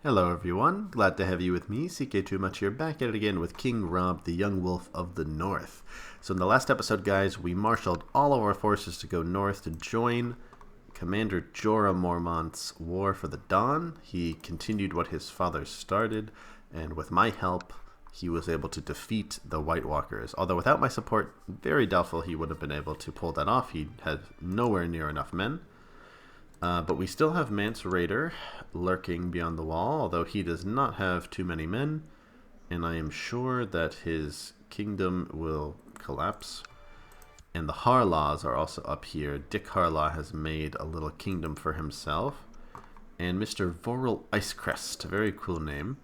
Hello everyone, glad to have you with me, CK2 Much here, back at it again with King Robb, the Young Wolf of the North. So in the last episode, guys, we marshaled all of our forces to go north to join Commander Jorah Mormont's War for the Dawn. He continued what his father started, and with my help, he was able to defeat the White Walkers. Although without my support, very doubtful he would have been able to pull that off. He had nowhere near enough men. But we still have Mance Rayder lurking beyond the wall, although he does not have too many men, and I am sure that his kingdom will collapse. And the Harlaws are also up here. Dick Harlaw has made a little kingdom for himself, and Mr. Vorel Icecrest, a very cool name,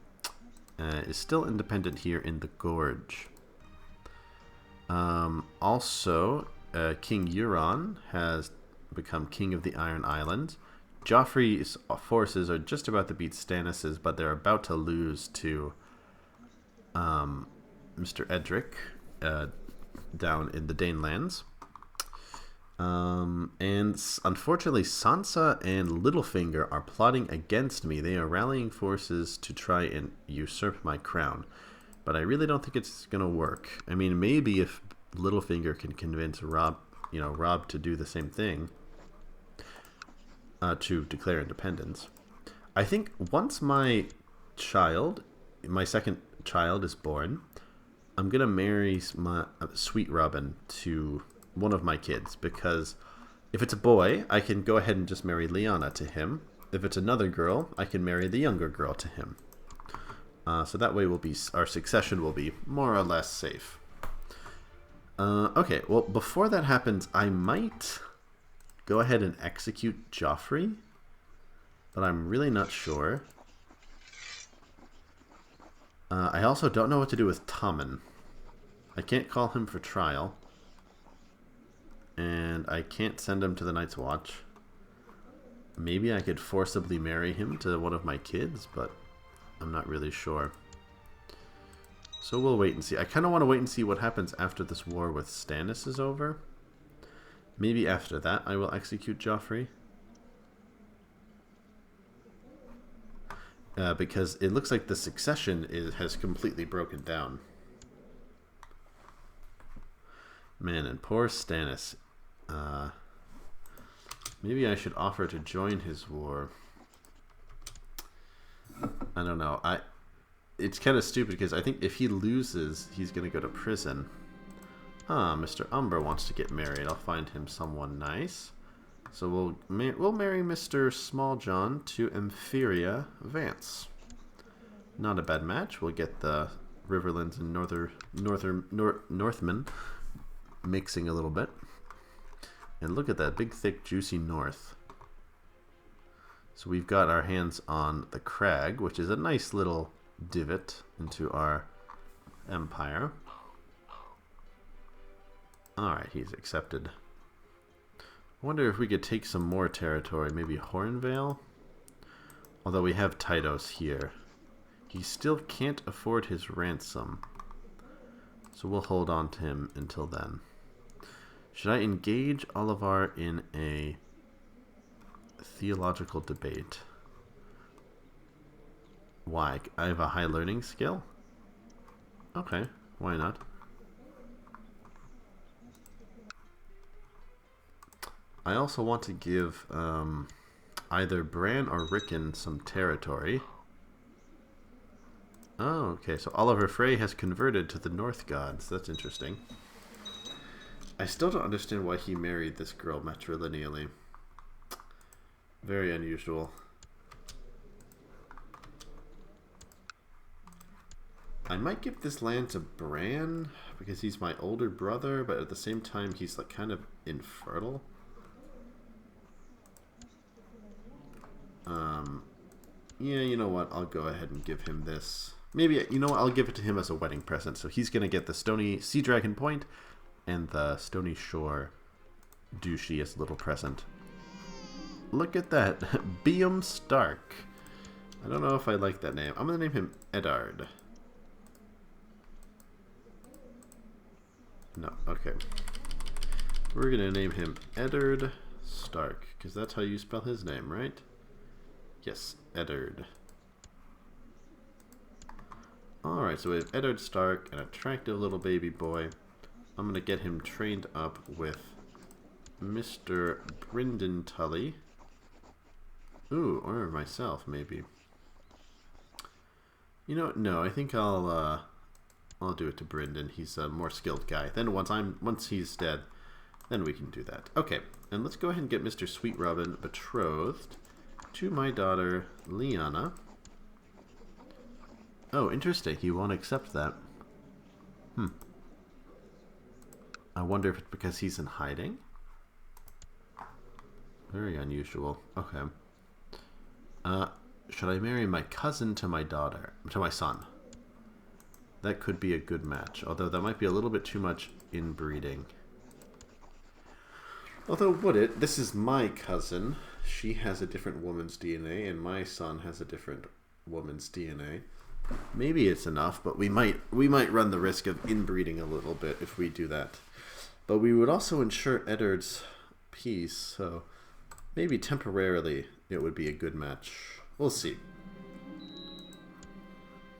is still independent here in the Gorge. Also, King Euron has become king of the Iron Islands. Joffrey's forces are just about to beat Stannis's, but they're about to lose to Mr. Edric down in the Danelands. And unfortunately, Sansa and Little Finger are plotting against me. They are rallying forces to try and usurp my crown, but I really don't think it's going to work. I mean, maybe if Littlefinger can convince Robb to do the same thing, to declare independence. I think once my second child is born, I'm going to marry my Sweet Robin to one of my kids, because if it's a boy, I can go ahead and just marry Lyanna to him. If it's another girl, I can marry the younger girl to him. So that way our succession will be more or less safe. Okay, well, before that happens, I might go ahead and execute Joffrey, but I'm really not sure. I also don't know what to do with Tommen. I can't call him for trial, and I can't send him to the Night's Watch. Maybe I could forcibly marry him to one of my kids, but I'm not really sure. So we'll wait and see. I kind of want to wait and see what happens after this war with Stannis is over. Maybe after that I will execute Joffrey. Because it looks like the succession has completely broken down. Man, and poor Stannis. Maybe I should offer to join his war. I don't know. It's kind of stupid because I think if he loses, he's going to go to prison. Mr. Umber wants to get married. I'll find him someone nice. So we'll marry Mr. Small John to Emphyria Vance. Not a bad match. We'll get the Riverlands and Northmen mixing a little bit. And look at that big, thick, juicy north. So we've got our hands on the crag, which is a nice little divot into our empire. Alright, he's accepted. I wonder if we could take some more territory, maybe Hornvale? Although we have Tydos here. He still can't afford his ransom, so we'll hold on to him until then. Should I engage Olivar in a theological debate? Why? I have a high learning skill? Okay, why not? I also want to give either Bran or Rickon some territory. Oh, okay, so Oliver Frey has converted to the North Gods. That's interesting. I still don't understand why he married this girl matrilineally. Very unusual. I might give this land to Bran because he's my older brother, but at the same time he's like kind of infertile. Yeah, you know what? I'll go ahead and give him this. Maybe, you know what? I'll give it to him as a wedding present. So he's going to get the Stony Sea Dragon Point and the Stony Shore Duchy as a little present. Look at that. Beam Stark. I don't know if I like that name. I'm going to name him Eddard. No, okay. We're going to name him Eddard Stark, because that's how you spell his name, right? Yes, Eddard. Alright, so we have Eddard Stark, an attractive little baby boy. I'm going to get him trained up with Mr. Brynden Tully. Ooh, or myself, maybe. You know, no, I think I'll do it to Brynden. He's a more skilled guy. Then once he's dead, then we can do that. Okay, and let's go ahead and get Mr. Sweet Robin betrothed to my daughter, Lyanna. Oh, interesting. He won't accept that. I wonder if it's because he's in hiding? Very unusual. Okay. Should I marry my cousin to my daughter? To my son? That could be a good match. Although that might be a little bit too much inbreeding. Although, would it? This is my cousin. She has a different woman's DNA, and my son has a different woman's DNA. Maybe it's enough, but we might run the risk of inbreeding a little bit if we do that. But we would also ensure Eddard's peace, so maybe temporarily it would be a good match. We'll see.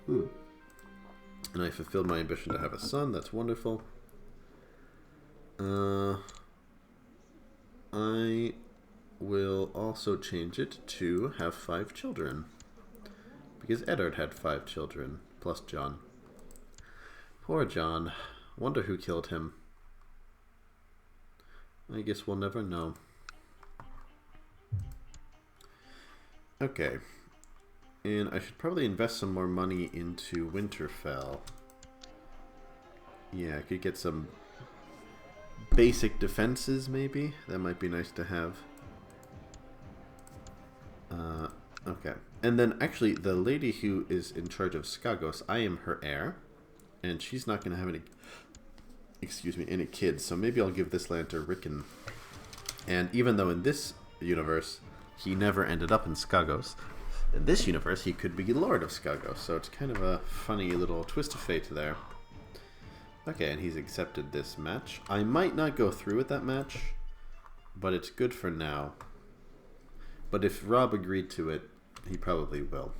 And I fulfilled my ambition to have a son. That's wonderful. I will also change it to have 5 children. Because Eddard had 5 children, plus Jon. Poor Jon. Wonder who killed him. I guess we'll never know. Okay. And I should probably invest some more money into Winterfell. Yeah, I could get some basic defenses, maybe. That might be nice to have. Okay. And then, actually, the lady who is in charge of Skagos, I am her heir. And she's not going to have any... Excuse me, any kids. So maybe I'll give this land to Rickon. And even though in this universe, he never ended up in Skagos, in this universe, he could be Lord of Skagos. So it's kind of a funny little twist of fate there. Okay, and he's accepted this match. I might not go through with that match, but it's good for now. But if Robb agreed to it, he probably will.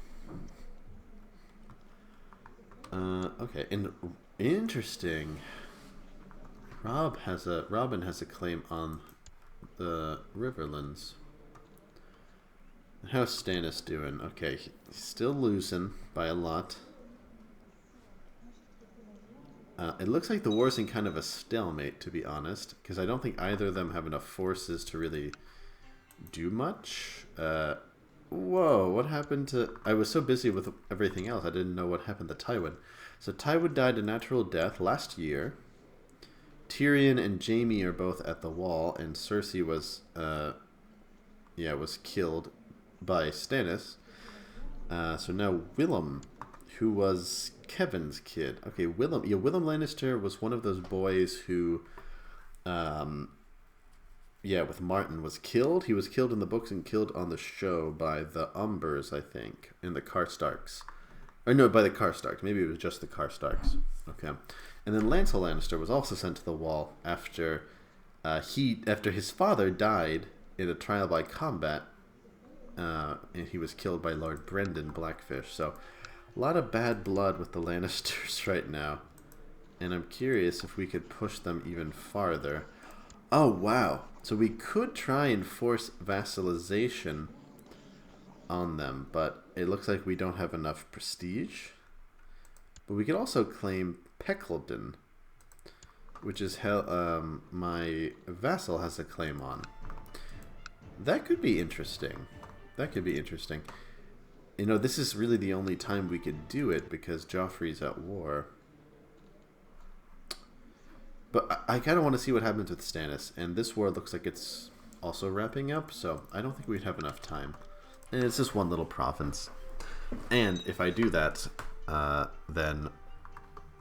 Okay, and interesting. Robin has a claim on the Riverlands. How's Stannis doing? Okay, he's still losing by a lot. It looks like the war's in kind of a stalemate, to be honest, because I don't think either of them have enough forces to really do much. Whoa, what happened to... I was so busy with everything else, I didn't know what happened to Tywin. So Tywin died a natural death last year. Tyrion and Jaime are both at the wall, and Cersei was killed by Stannis. So now Willem, who was Kevin's kid. Okay, Willem Lannister was one of those boys who, with Martin was killed. He was killed in the books and killed on the show by the Umbers, I think, and the Karstarks. Or no, by the Karstarks. Maybe it was just the Karstarks. Okay. And then Lancel Lannister was also sent to the wall after his father died in a trial by combat, and he was killed by Lord Brendan Blackfish. So a lot of bad blood with the Lannisters right now, and I'm curious if we could push them even farther. Oh wow! So we could try and force vassalization on them, but it looks like we don't have enough prestige. But we could also claim Peckledon, which is my vassal has a claim on. That could be interesting. That could be interesting. You know, this is really the only time we could do it because Joffrey's at war. But I kind of want to see what happens with Stannis, and this war looks like it's also wrapping up, so I don't think we'd have enough time. And it's just one little province. And if I do that, then,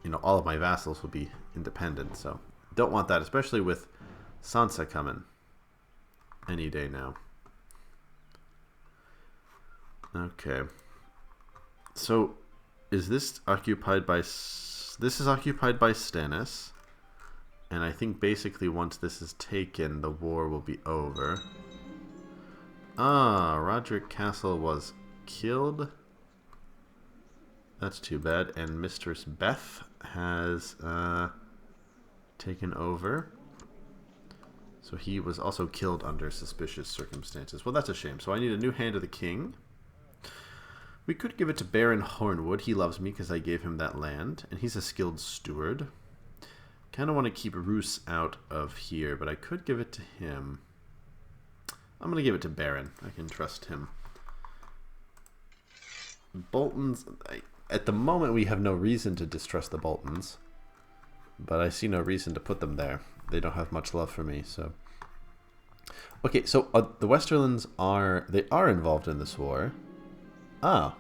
you know, all of my vassals will be independent, so don't want that, especially with Sansa coming any day now. Okay. So, is this occupied by... This is occupied by Stannis. And I think basically once this is taken, the war will be over. Ah, Roderick Castle was killed. That's too bad. And Mistress Beth has taken over. So he was also killed under suspicious circumstances. Well, that's a shame. So I need a new Hand of the King. We could give it to Baron Hornwood. He loves me because I gave him that land. And he's a skilled steward. Kind of want to keep Roose out of here, but I could give it to him. I'm going to give it to Baron. I can trust him. Boltons... At the moment, we have no reason to distrust the Boltons. But I see no reason to put them there. They don't have much love for me, so... Okay, so the Westerlands are... They are involved in this war. Ah.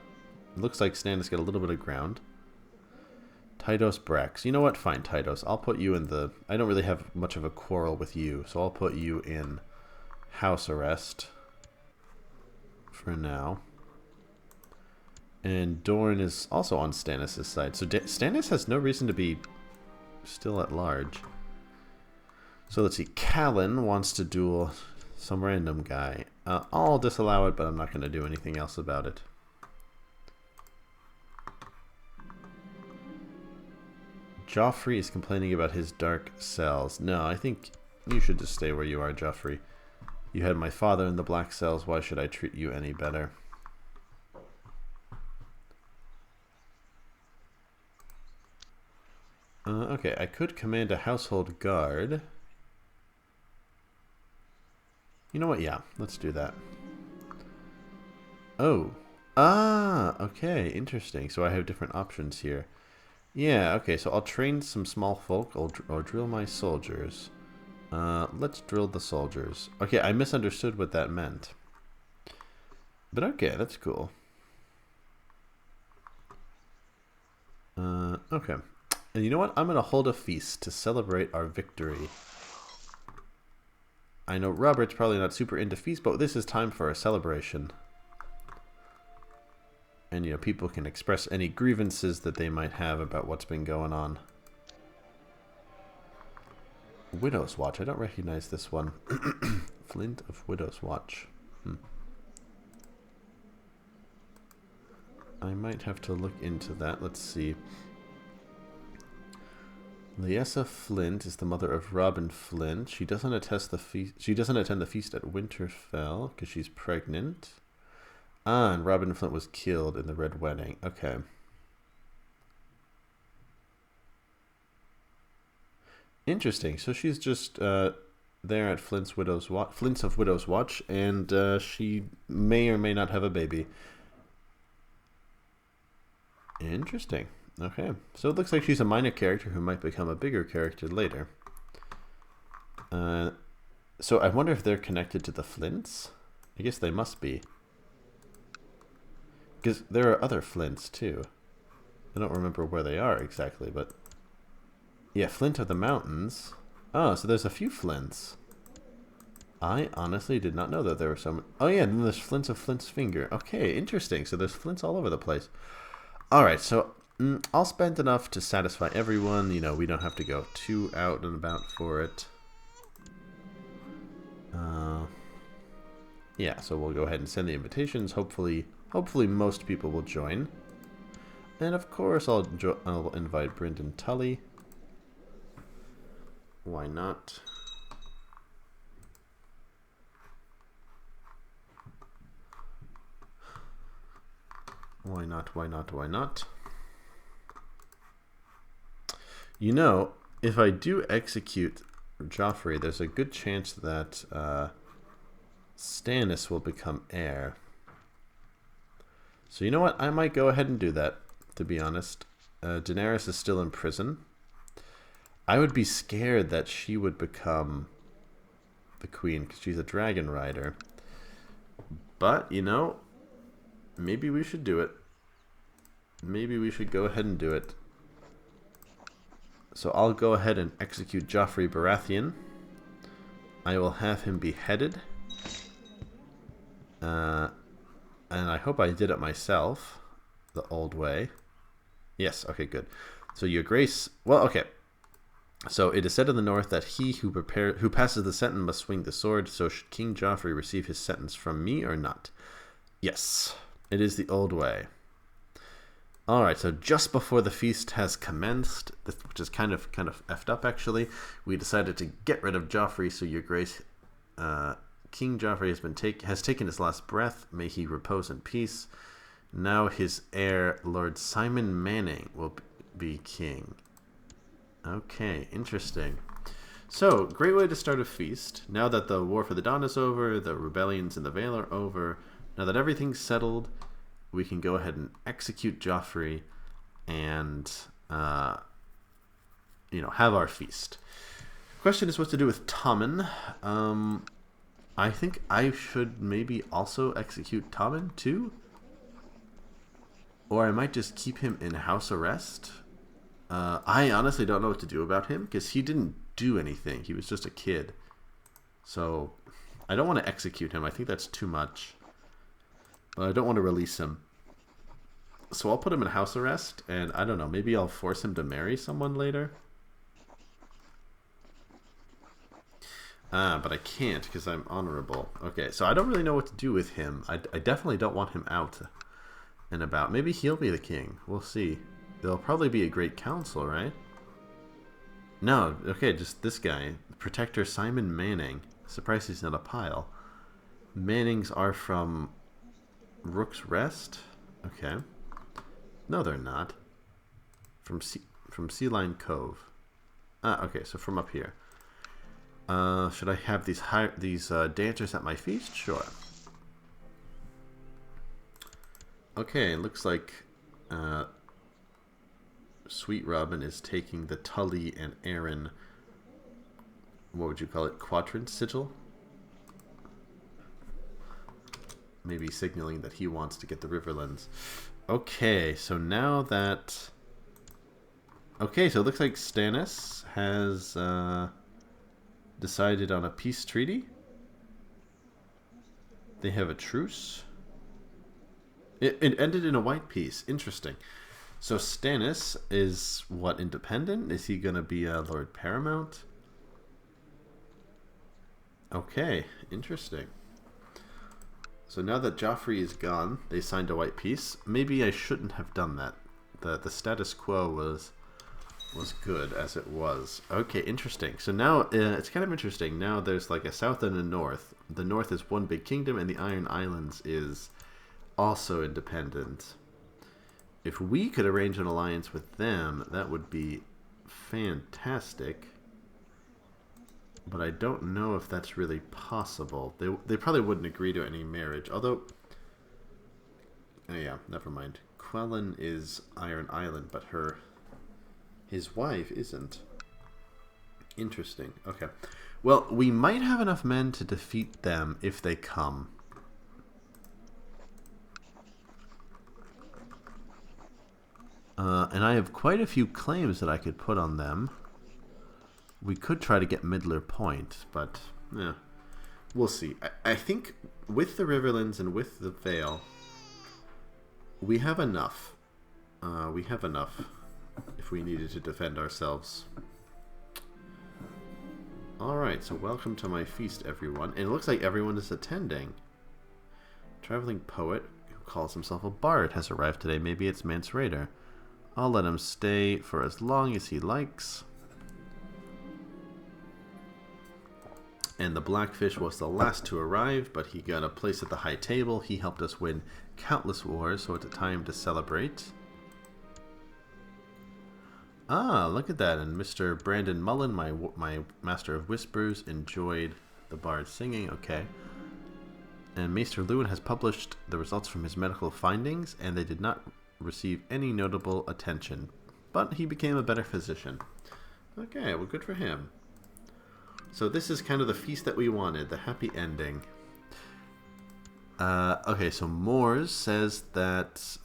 It looks like Stannis got a little bit of ground. Tydos Brax. You know what? Fine, Tydos. I'll put you in the... I don't really have much of a quarrel with you, so I'll put you in house arrest. For now. And Dorne is also on Stannis' side. So Stannis has no reason to be still at large. So let's see. Callan wants to duel some random guy. I'll disallow it, but I'm not going to do anything else about it. Joffrey is complaining about his dark cells. No, I think you should just stay where you are, Joffrey. You had my father in the black cells. Why should I treat you any better? Okay, I could command a household guard. You know what? Yeah, let's do that. Oh. Ah, okay, interesting. So I have different options here. Yeah, okay, so I'll train some small folk or drill my soldiers. Let's drill the soldiers. Okay, I misunderstood what that meant. But okay, that's cool. Okay. And you know what? I'm going to hold a feast to celebrate our victory. I know Robert's probably not super into feasts, but this is time for a celebration. And, you know, people can express any grievances that they might have about what's been going on. Widow's Watch. I don't recognize this one. Flint of Widow's Watch. I might have to look into that. Let's see. Lyessa Flint is the mother of Robin Flint. She doesn't attend the feast. She doesn't attend the feast at Winterfell because she's pregnant. Ah, and Robin Flint was killed in the Red Wedding. Okay. Interesting. So she's just there at Flint's of Widow's Watch, and she may or may not have a baby. Interesting. Okay. So it looks like she's a minor character who might become a bigger character later. So I wonder if they're connected to the Flints? I guess they must be. Because there are other Flints too. I don't remember where they are exactly, but... Yeah, Flint of the Mountains. Oh, so there's a few Flints. I honestly did not know that there were so many. Oh yeah, and then there's Flints of Flint's Finger. Okay, interesting. So there's Flints all over the place. Alright, so I'll spend enough to satisfy everyone. You know, we don't have to go too out and about for it. Yeah, so we'll go ahead and send the invitations. Hopefully most people will join. And of course, I'll invite Brynden Tully. Why not? Why not, why not, why not? You know, if I do execute Joffrey, there's a good chance that Stannis will become heir. So you know what? I might go ahead and do that, to be honest. Daenerys is still in prison. I would be scared that she would become the queen, because she's a dragon rider. But, you know, maybe we should do it. Maybe we should go ahead and do it. So I'll go ahead and execute Joffrey Baratheon. I will have him beheaded. And I hope I did it myself, the old way. Yes, okay, good. So your grace... Well, okay. So it is said in the north that he who passes the sentence must swing the sword. So should King Joffrey receive his sentence from me or not? Yes, it is the old way. Alright, so just before the feast has commenced, which is kind of effed up actually, we decided to get rid of Joffrey, so your grace, King Joffrey has taken his last breath. May he repose in peace. Now his heir, Lord Simon Manning, will be king. Okay, interesting. So, great way to start a feast. Now that the War for the Dawn is over, the rebellions in the Vale are over, now that everything's settled, we can go ahead and execute Joffrey and, have our feast. Question is what to do with Tommen. I think I should maybe also execute Tommen too. Or I might just keep him in house arrest. I honestly don't know what to do about him because he didn't do anything. He was just a kid. So I don't want to execute him. I think that's too much. But I don't want to release him. So I'll put him in house arrest, and I don't know, maybe I'll force him to marry someone later. But I can't because I'm honorable. Okay, so I don't really know what to do with him. I definitely don't want him out and about. Maybe he'll be the king. We'll see. There'll probably be a great council, right? No, okay, just this guy. Protector Simon Manning. Surprised he's not a pile. Mannings are from Rook's Rest? Okay. No, they're not. From Sea Lion Cove. Okay, so from up here. Should I have these dancers at my feast? Sure. Okay, looks like Sweet Robin is taking the Tully and Aaron, what would you call it, quadrant sigil? Maybe signaling that he wants to get the Riverlands. Okay, so now that... Okay, so it looks like Stannis has decided on a peace treaty. They have a truce. It ended in a white peace. Interesting. So Stannis is, what, independent? Is he going to be a Lord Paramount? Okay, interesting. So now that Joffrey is gone, they signed a white peace. Maybe I shouldn't have done that. The status quo was good as it was. Okay, interesting. So now it's kind of interesting. Now there's like a south and a north. The north is one big kingdom, and the Iron Islands is also independent. If we could arrange an alliance with them, that would be fantastic. But I don't know if that's really possible. They probably wouldn't agree to any marriage. Although, oh yeah, never mind. Quellen is Iron Island, but his wife isn't. Interesting. Okay. Well, we might have enough men to defeat them if they come. And I have quite a few claims that I could put on them. We could try to get Midler Point, but yeah, we'll see. I think with the Riverlands and with the Vale, we have enough. We have enough if we needed to defend ourselves. Alright, so welcome to my feast, everyone. And it looks like everyone is attending. Traveling poet who calls himself a bard has arrived today. Maybe it's Mance Raider. I'll let him stay for as long as he likes. And the Blackfish was the last to arrive, but he got a place at the high table. He helped us win countless wars, so it's a time to celebrate. Ah, look at that. And Mr. Brandon Mullen, my Master of Whispers, enjoyed the bard singing. Okay. And Maester Lewin has published the results from his medical findings, and they did not receive any notable attention. But he became a better physician. Okay, well, good for him. So this is kind of the feast that we wanted, the happy ending. Okay, so Moores says that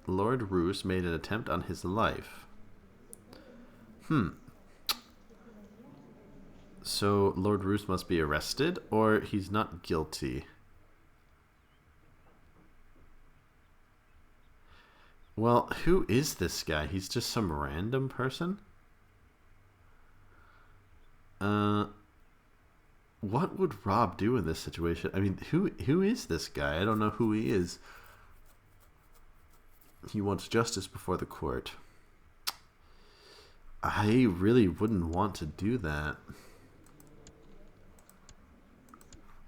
Lord Roose made an attempt on his life. So Lord Roose must be arrested, or he's not guilty. Well, who is this guy? He's just some random person? What would Robb do in this situation? I mean, who is this guy? I don't know who he is. He wants justice before the court. I really wouldn't want to do that.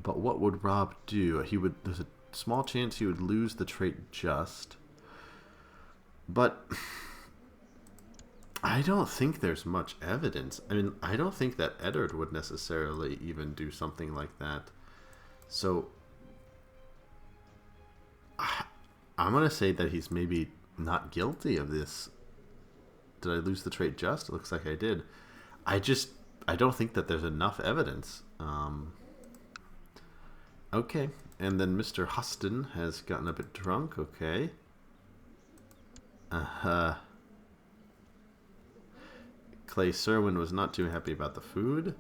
But what would Robb do? There's a small chance he would lose the trait just. But I don't think there's much evidence. I mean, I don't think that Eddard would necessarily even do something like that. So I'm going to say that he's maybe not guilty of this. Did I lose the trait just? It looks like I did. I don't think that there's enough evidence. Okay, and then Mr. Huston has gotten a bit drunk. Okay. Clay Serwyn was not too happy about the food.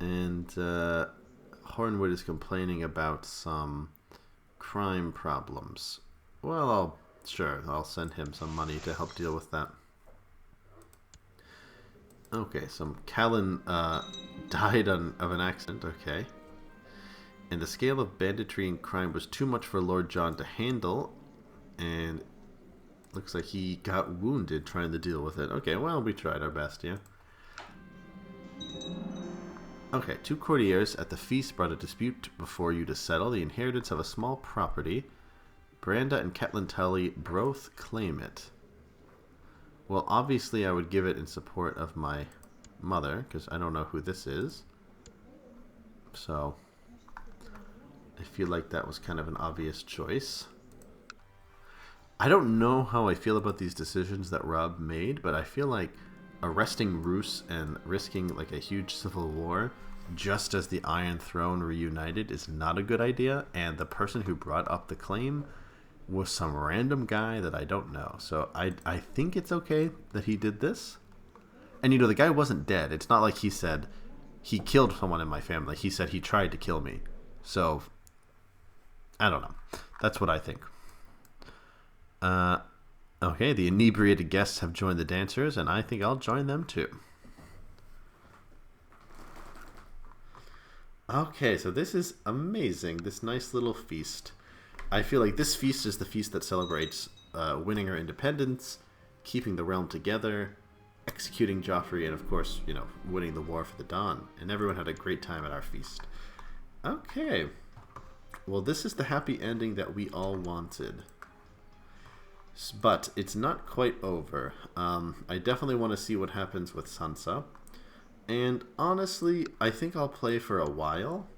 And Hornwood is complaining about some crime problems. Well, I'll send him some money to help deal with that. Okay, some Callan died of an accident. Okay. And the scale of banditry and crime was too much for Lord John to handle, and looks like he got wounded trying to deal with it. Okay, well, we tried our best, yeah. Okay, 2 courtiers at the feast brought a dispute before you to settle the inheritance of a small property. Branda and Catelyn Tully both claim it. Well, obviously I would give it in support of my mother, because I don't know who this is. So I feel like that was kind of an obvious choice. I don't know how I feel about these decisions that Robb made, but I feel like arresting Roose and risking like a huge civil war just as the Iron Throne reunited is not a good idea, and the person who brought up the claim was some random guy that I don't know. So I think it's okay that he did this. And the guy wasn't dead. It's not like he said he killed someone in my family. He said he tried to kill me. So I don't know. That's what I think. Okay, the inebriated guests have joined the dancers, and I think I'll join them too. Okay, so this is amazing. This nice little feast. I feel like this feast is the feast that celebrates winning our independence, keeping the realm together, executing Joffrey, and of course, winning the war for the Dawn. And everyone had a great time at our feast. Okay. Well, this is the happy ending that we all wanted. But it's not quite over. I definitely want to see what happens with Sansa. And honestly, I think I'll play for a while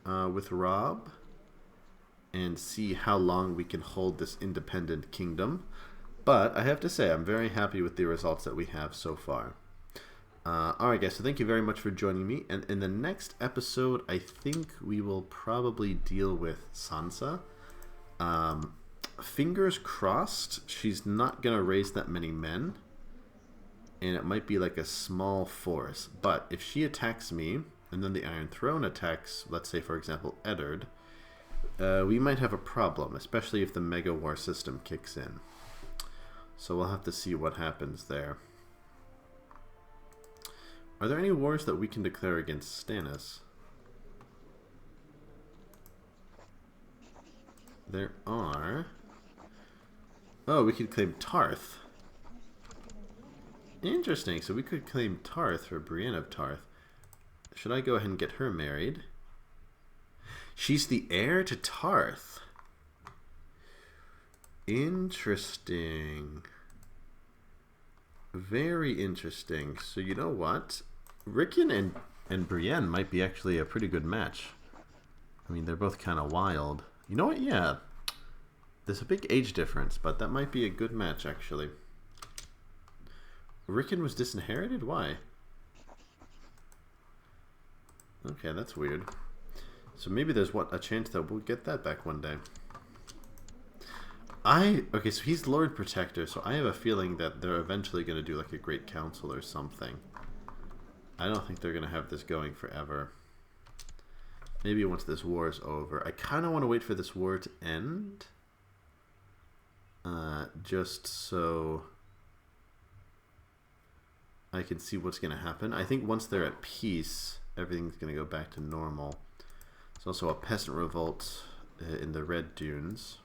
with Robb and see how long we can hold this independent kingdom. But I have to say, I'm very happy with the results that we have so far. Alright guys, so thank you very much for joining me. And in the next episode, I think we will probably deal with Sansa. Fingers crossed, she's not going to raise that many men. And it might be like a small force. But if she attacks me, and then the Iron Throne attacks, let's say for example, Eddard, we might have a problem, especially if the Mega War system kicks in. So we'll have to see what happens there. Are there any wars that we can declare against Stannis? There are. Oh, we could claim Tarth. Interesting, so we could claim Tarth for Brienne of Tarth. Should I go ahead and get her married? She's the heir to Tarth. Interesting. Very interesting. So you know what? Rickon and Brienne might be actually a pretty good match. I mean, they're both kind of wild. You know what? Yeah. There's a big age difference, but that might be a good match, actually. Rickon was disinherited? Why? Okay, that's weird. So maybe there's a chance that we'll get that back one day. Okay, so he's Lord Protector, so I have a feeling that they're eventually going to do like a Great Council or something. I don't think they're going to have this going forever. Maybe once this war is over. I kind of want to wait for this war to end. Just so I can see what's going to happen. I think once they're at peace, everything's going to go back to normal. There's also a peasant revolt in the Red Dunes.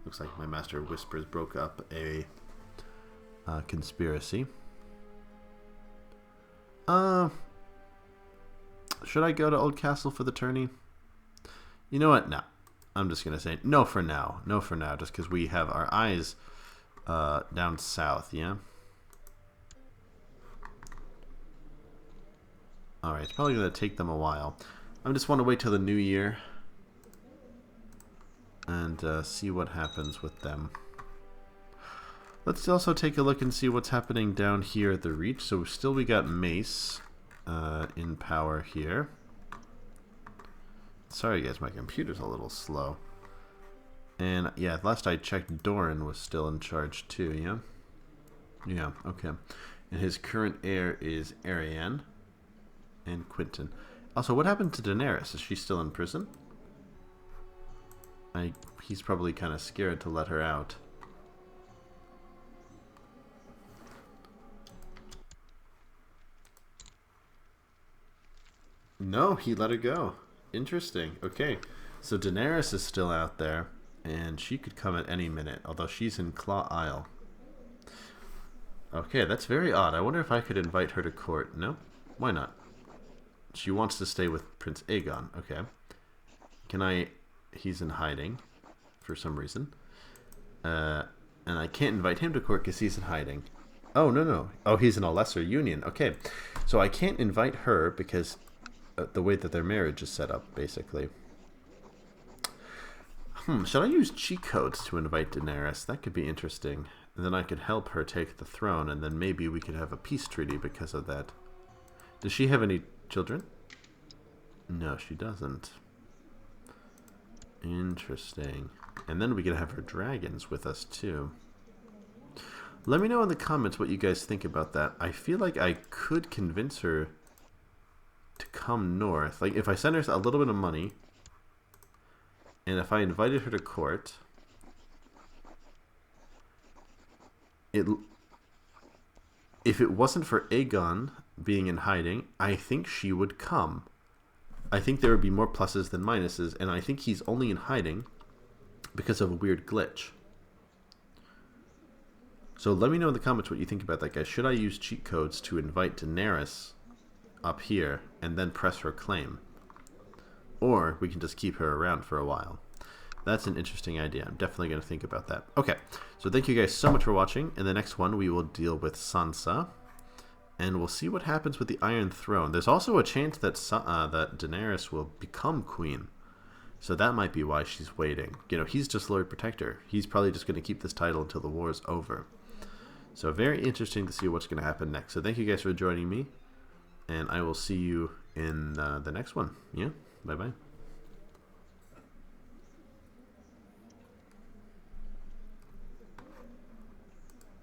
Looks like my Master of Whispers broke up a conspiracy. Should I go to Old Castle for the tourney? You know what? No. I'm just going to say no for now. No for now, just because we have our eyes down south, yeah? Alright, it's probably going to take them a while. I just want to wait till the new year and see what happens with them. Let's also take a look and see what's happening down here at the Reach. So still we got Mace in power here. Sorry guys, my computer's a little slow. And yeah, last I checked, Doran was still in charge too, yeah? Yeah, okay. And his current heir is Arianne and Quentin. Also, what happened to Daenerys? Is she still in prison? He's probably kind of scared to let her out. No, he let her go. Interesting. Okay, so Daenerys is still out there, and she could come at any minute, although she's in Claw Isle. Okay, that's very odd. I wonder if I could invite her to court. No? Why not? She wants to stay with Prince Aegon. Okay. Can I... He's in hiding for some reason. And I can't invite him to court because he's in hiding. Oh, no, no. Oh, he's in a lesser union. Okay. So I can't invite her because the way that their marriage is set up, basically. Should I use cheat codes to invite Daenerys? That could be interesting. And then I could help her take the throne, and then maybe we could have a peace treaty because of that. Does she have any children? No, she doesn't. Interesting. And then we could have her dragons with us, too. Let me know in the comments what you guys think about that. I feel like I could convince her to come north. Like, if I send her a little bit of money, and if I invited her to court, if it wasn't for Aegon being in hiding, I think she would come. I think there would be more pluses than minuses, and I think he's only in hiding because of a weird glitch. So let me know in the comments what you think about that, guys. Should I use cheat codes to invite Daenerys up here and then press her claim? Or we can just keep her around for a while. That's an interesting idea. I'm definitely going to think about that. Okay, so thank you guys so much for watching. In the next one, we will deal with Sansa. And we'll see what happens with the Iron Throne. There's also a chance that that Daenerys will become queen. So that might be why she's waiting. You know, he's just Lord Protector. He's probably just going to keep this title until the war is over. So very interesting to see what's going to happen next. So thank you guys for joining me. And I will see you in the next one. Yeah, bye-bye.